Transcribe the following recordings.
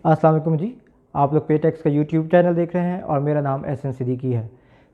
अस्सलाम वालेकुम जी। आप लोग पेटेक्स का यूट्यूब चैनल देख रहे हैं और मेरा नाम एहसन सिद्दीकी है।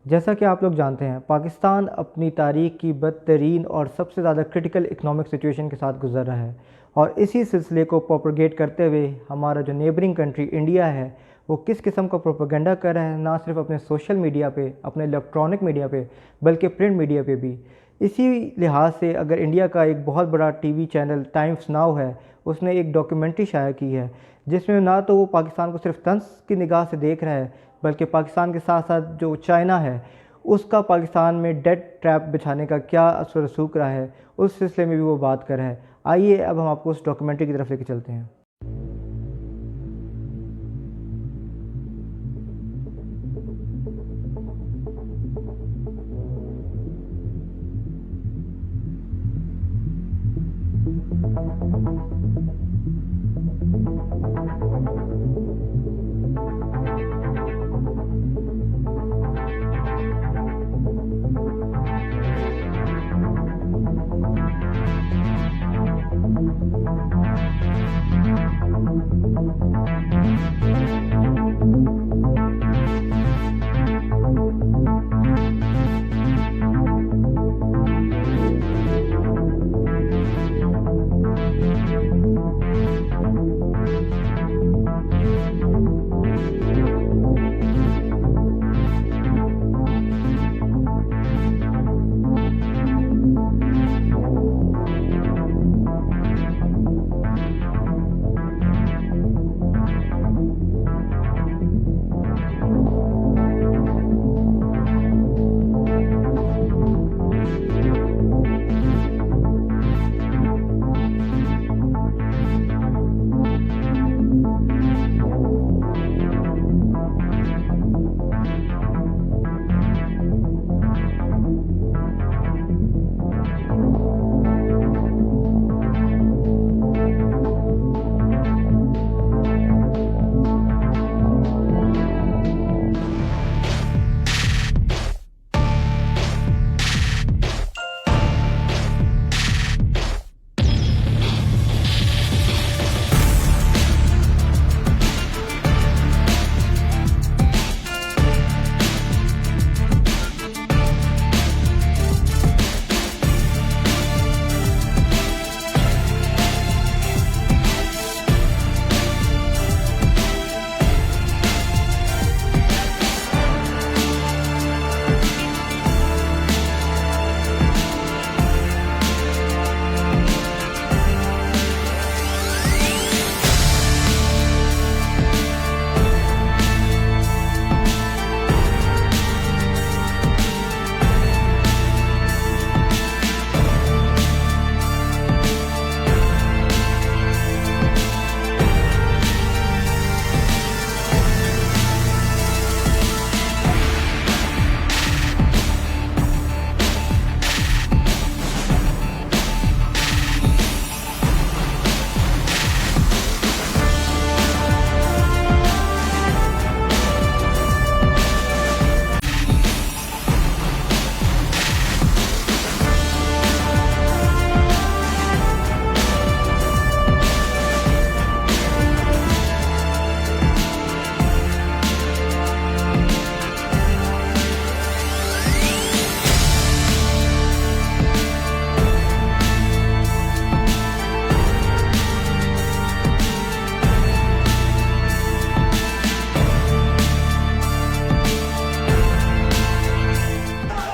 जैसा कि आप लोग जानते हैं, पाकिस्तान अपनी तारीख की बदतरीन और सबसे ज़्यादा क्रिटिकल इकनॉमिक सिचुएशन के साथ गुजर रहा है और इसी सिलसिले को प्रोपगेट करते हुए हमारा जो नेबरिंग कंट्री इंडिया है वो किस किस्म का प्रोपेगेंडा कर रहा है, ना सिर्फ अपने सोशल मीडिया पे, अपने इलेक्ट्रॉनिक मीडिया पे, बल्कि प्रिंट मीडिया पे भी। इसी लिहाज से अगर इंडिया का एक बहुत बड़ा टीवी चैनल टाइम्स नाउ है, उसने एक डॉक्यूमेंट्री शाया की है जिसमें ना तो वो पाकिस्तान को सिर्फ तंज की निगाह से देख रहा है, बल्कि पाकिस्तान के साथ साथ जो चाइना है उसका पाकिस्तान में डेट ट्रैप बिछाने का क्या असर रसूख रहा है, उस सिलसिले में भी वो बात कर रहा है। आइए अब हम आपको उस डॉक्यूमेंट्री की तरफ लेके चलते हैं।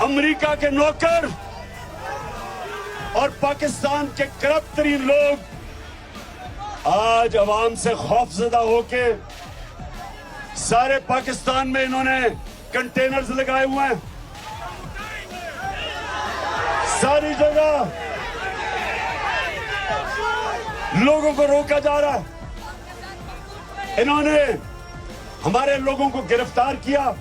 अमेरिका के नौकर और पाकिस्तान के करप्ट तरीन लोग आज अवाम से खौफजदा होके सारे पाकिस्तान में इन्होंने कंटेनर्स लगाए हुए हैं। सारी जगह लोगों को रोका जा रहा है। इन्होंने हमारे लोगों को गिरफ्तार किया।